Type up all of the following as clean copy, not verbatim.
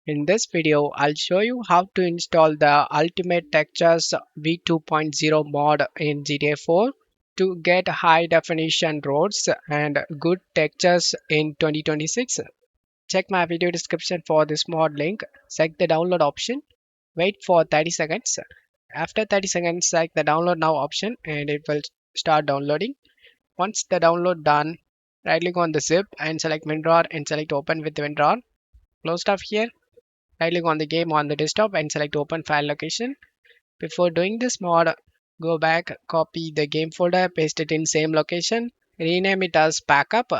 In this video, I'll show you how to install the Ultimate Textures v2.0 mod in GTA 4 to get high definition roads and good textures in 2026. Check my video description for this mod link. Select the download option. Wait for 30 seconds. After 30 seconds, select the download now option and it will start downloading. Once the download done, right click on the zip and select WinRAR and select open with WinRAR. Close stuff here. Right click on the game on the desktop and select open file location. Before doing this mod, go back, copy the game folder, paste it in same location, rename it as backup.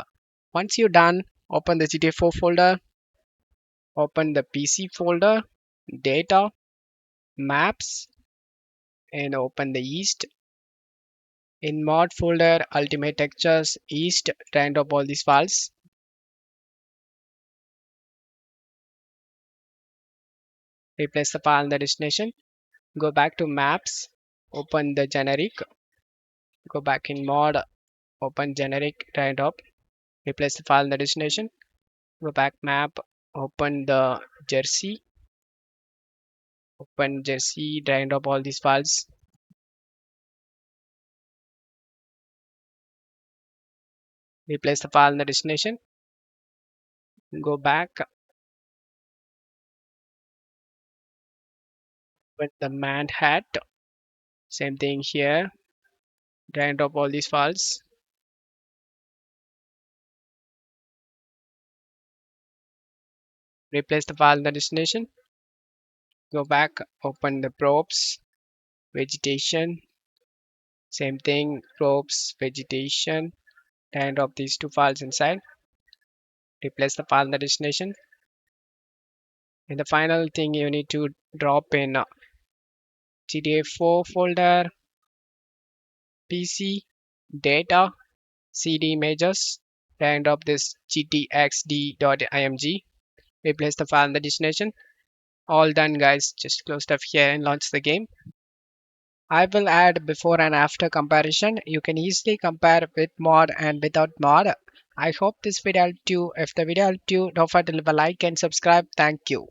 Once you're done, open the GTA 4 folder, open the PC folder, data, maps, and open the east. In mod folder, ultimate textures, east, and up all these files. Replace the file in the destination. Go back to maps, open the generic, go back in mod, open generic, and up. Replace the file in the destination. Go back map, open the Jersey, open Jersey, drag and drop all these files. Replace the file in the destination. Go back, open the man hat. Same thing here. Drag and drop all these files. Replace the file in the destination. Go back, open the props, vegetation. Same thing, props, vegetation. Drag and drop these two files inside. Replace the file in the destination. And the final thing you need to drop in GTA 4 folder, PC, data, CD images, and drop this gtxd.img. Replace the file in the destination. All done, guys. Just close stuff here and launch the game. I will add before and after comparison. You can easily compare with mod and without mod. I hope this video helped you. If the video helped you, don't forget to leave a like and subscribe. Thank you.